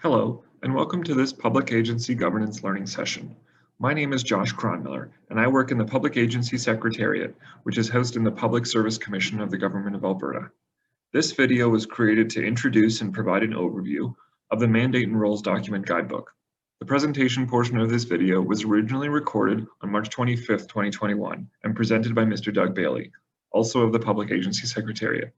Hello, and welcome to this Public Agency Governance Learning Session. My name is Josh Cronmiller, and I work in the Public Agency Secretariat, which is housed in the Public Service Commission of the Government of Alberta. This video was created to introduce and provide an overview of the Mandate and Roles Document Guidebook. The presentation portion of this video was originally recorded on March 25th, 2021, and presented by Mr. Doug Bailey, also of the Public Agency Secretariat.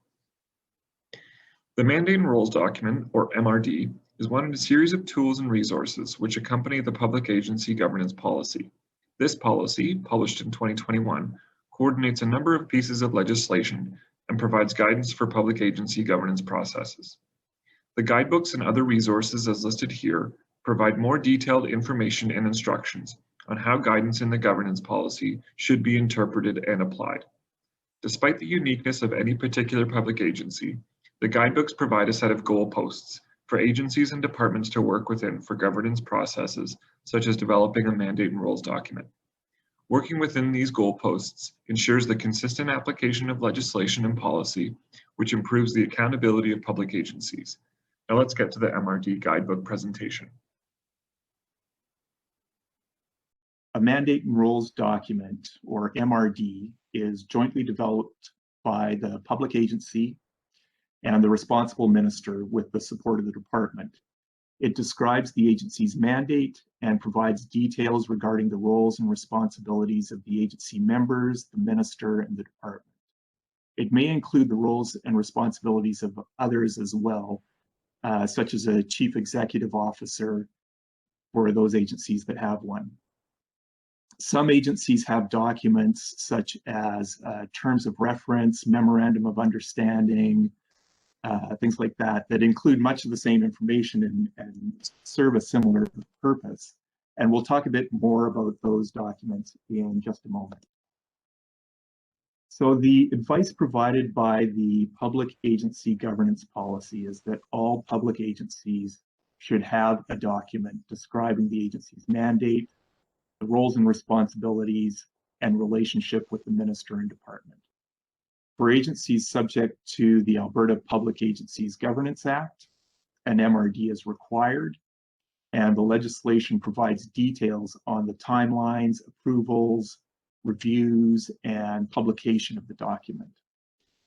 The Mandate and Roles Document, or MRD, is one of a series of tools and resources which accompany the public agency governance policy. This policy, published in 2021, coordinates a number of pieces of legislation and provides guidance for public agency governance processes. The guidebooks and other resources as listed here provide more detailed information and instructions on how guidance in the governance policy should be interpreted and applied. Despite the uniqueness of any particular public agency, the guidebooks provide a set of goalposts for agencies and departments to work within for governance processes, such as developing a mandate and roles document. Working within these goalposts ensures the consistent application of legislation and policy, which improves the accountability of public agencies. Now let's get to the MRD Guidebook presentation. A mandate and roles document, or MRD, is jointly developed by the public agency and the responsible minister with the support of the department. It describes the agency's mandate and provides details regarding the roles and responsibilities of the agency members, the minister, and the department. It may include the roles and responsibilities of others as well, such as a chief executive officer for those agencies that have one. Some agencies have documents such as terms of reference, Memorandum of Understanding, things like that, that include much of the same information and serve a similar purpose. And we'll talk a bit more about those documents in just a moment. So the advice provided by the public agency governance policy is that all public agencies should have a document describing the agency's mandate, the roles and responsibilities, and relationship with the minister and department. For agencies subject to the Alberta Public Agencies Governance Act, an MRD is required, and the legislation provides details on the timelines, approvals, reviews, and publication of the document.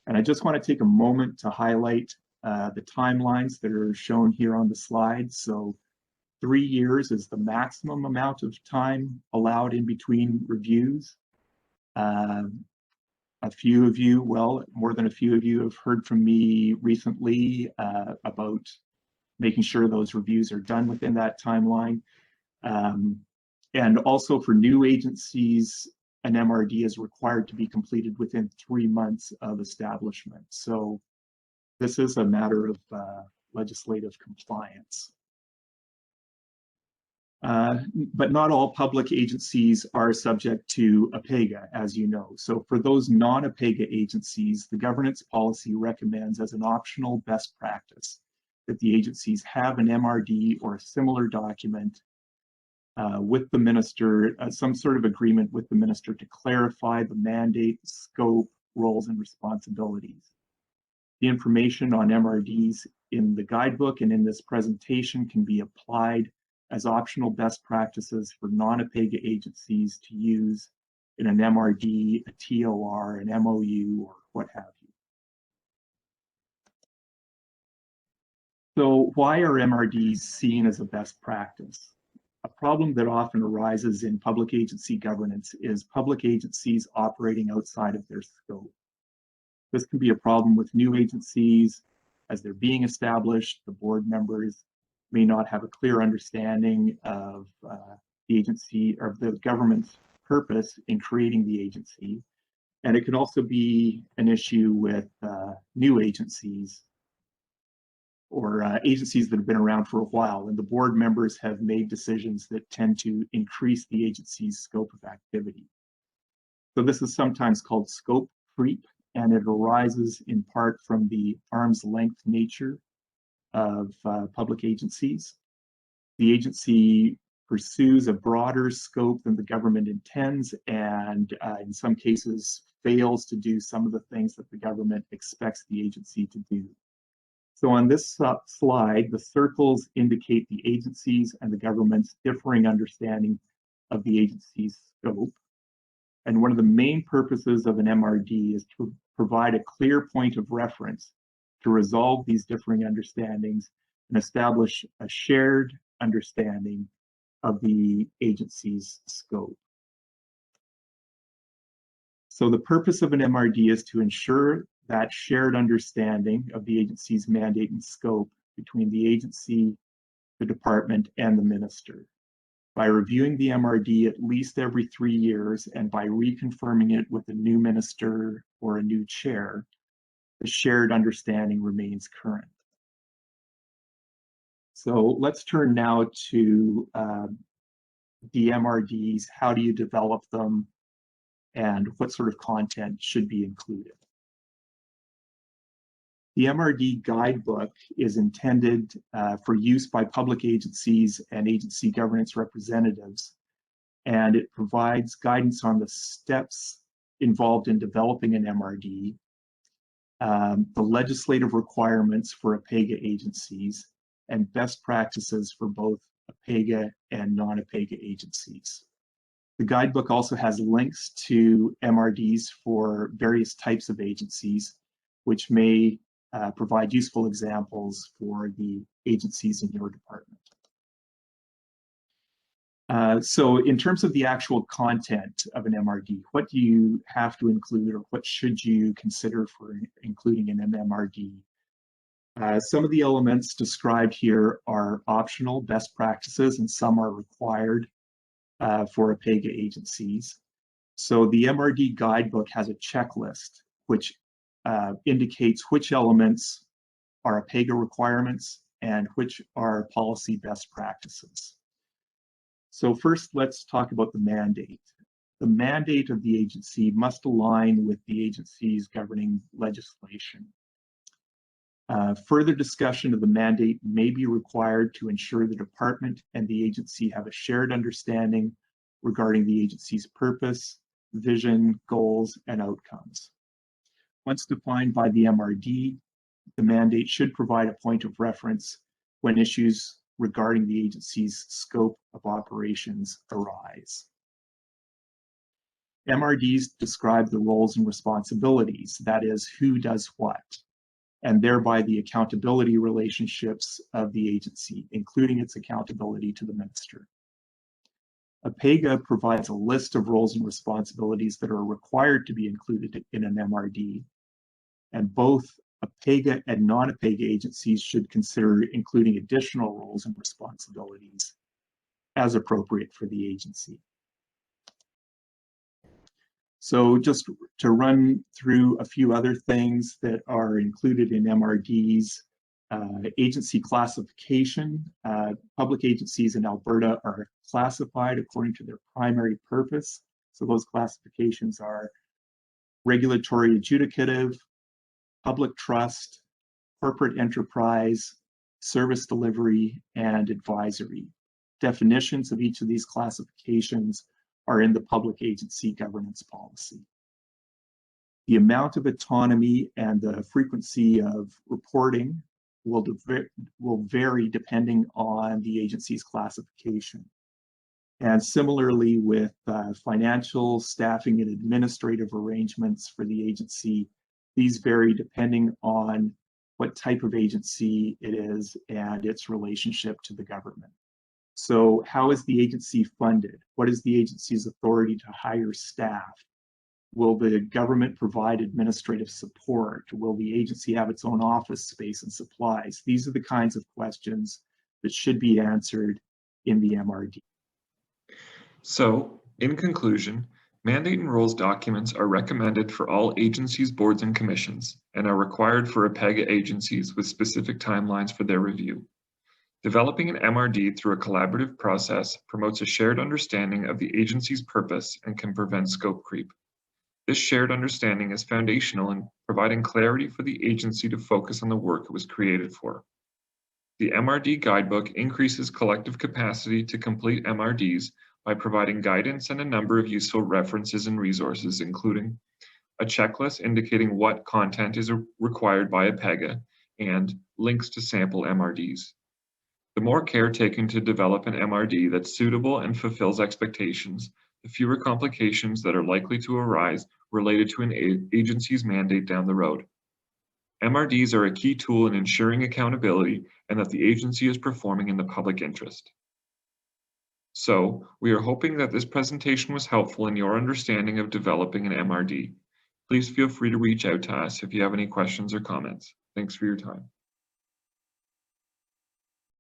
And I just want to take a moment to highlight the timelines that are shown here on the slide. So 3 years is the maximum amount of time allowed in between reviews. A few of you, well, more than a few of you have heard from me recently about making sure those reviews are done within that timeline. And also for new agencies, an MRD is required to be completed within 3 months of establishment. So this is a matter of legislative compliance. But not all public agencies are subject to APAGA, as you know. So for those non-APAGA agencies, the governance policy recommends as an optional best practice that the agencies have an MRD or a similar document with the minister, some sort of agreement with the minister to clarify the mandate, scope, roles, and responsibilities. The information on MRDs in the guidebook and in this presentation can be applied as optional best practices for non-APAGA agencies to use in an MRD, a TOR, an MOU, or what have you. So why are MRDs seen as a best practice? A problem that often arises in public agency governance is public agencies operating outside of their scope. This can be a problem with new agencies. As they're being established, the board members may not have a clear understanding of the agency or the government's purpose in creating the agency. And it can also be an issue with new agencies or agencies that have been around for a while, and the board members have made decisions that tend to increase the agency's scope of activity. So this is sometimes called scope creep, and it arises in part from the arm's length nature of public agencies. The agency pursues a broader scope than the government intends, and in some cases fails to do some of the things that the government expects the agency to do. So on this slide, the circles indicate the agencies and the government's differing understanding of the agency's scope. And one of the main purposes of an MRD is to provide a clear point of reference to resolve these differing understandings and establish a shared understanding of the agency's scope. So the purpose of an MRD is to ensure that shared understanding of the agency's mandate and scope between the agency, the department, and the minister. By reviewing the MRD at least every 3 years and by reconfirming it with a new minister or a new chair, the shared understanding remains current. So let's turn now to the MRDs. How do you develop them, and what sort of content should be included? The MRD Guidebook is intended for use by public agencies and agency governance representatives, and it provides guidance on the steps involved in developing an MRD, the legislative requirements for APAGA agencies, and best practices for both APAGA and non-APAGA agencies. The guidebook also has links to MRDs for various types of agencies, which may provide useful examples for the agencies in your department. So in terms of the actual content of an MRD, what do you have to include, or what should you consider for including in an MRD? Some of the elements described here are optional best practices, and some are required for APAGA agencies. So the MRD Guidebook has a checklist which indicates which elements are APAGA requirements and which are policy best practices. So first, let's talk about the mandate. The mandate of the agency must align with the agency's governing legislation. Further discussion of the mandate may be required to ensure the department and the agency have a shared understanding regarding the agency's purpose, vision, goals, and outcomes. Once defined by the MRD, the mandate should provide a point of reference when issues regarding the agency's scope of operations arise. MRDs describe the roles and responsibilities, that is, who does what, and thereby the accountability relationships of the agency, including its accountability to the minister. APAGA provides a list of roles and responsibilities that are required to be included in an MRD, and both APAGA and non-APAGA agencies should consider including additional roles and responsibilities as appropriate for the agency. So just to run through a few other things that are included in MRDs, agency classification. Public agencies in Alberta are classified according to their primary purpose. So those classifications are regulatory adjudicative, public trust, corporate enterprise, service delivery, and advisory. Definitions of each of these classifications are in the public agency governance policy. The amount of autonomy and the frequency of reporting will vary depending on the agency's classification. And similarly with financial, staffing, and administrative arrangements for the agency, these vary depending on what type of agency it is and its relationship to the government. So how is the agency funded? What is the agency's authority to hire staff? Will the government provide administrative support? Will the agency have its own office space and supplies? These are the kinds of questions that should be answered in the MRD. So, in conclusion, mandate and roles documents are recommended for all agencies, boards, and commissions, and are required for APAGA agencies with specific timelines for their review. Developing an MRD through a collaborative process promotes a shared understanding of the agency's purpose and can prevent scope creep. This shared understanding is foundational in providing clarity for the agency to focus on the work it was created for. The MRD Guidebook increases collective capacity to complete MRDs by providing guidance and a number of useful references and resources, including a checklist indicating what content is required by APAGA, and links to sample MRDs. The more care taken to develop an MRD that's suitable and fulfills expectations, the fewer complications that are likely to arise related to an agency's mandate down the road. MRDs are a key tool in ensuring accountability and that the agency is performing in the public interest. So, we are hoping that this presentation was helpful in your understanding of developing an MRD. Please feel free to reach out to us if you have any questions or comments. Thanks for your time.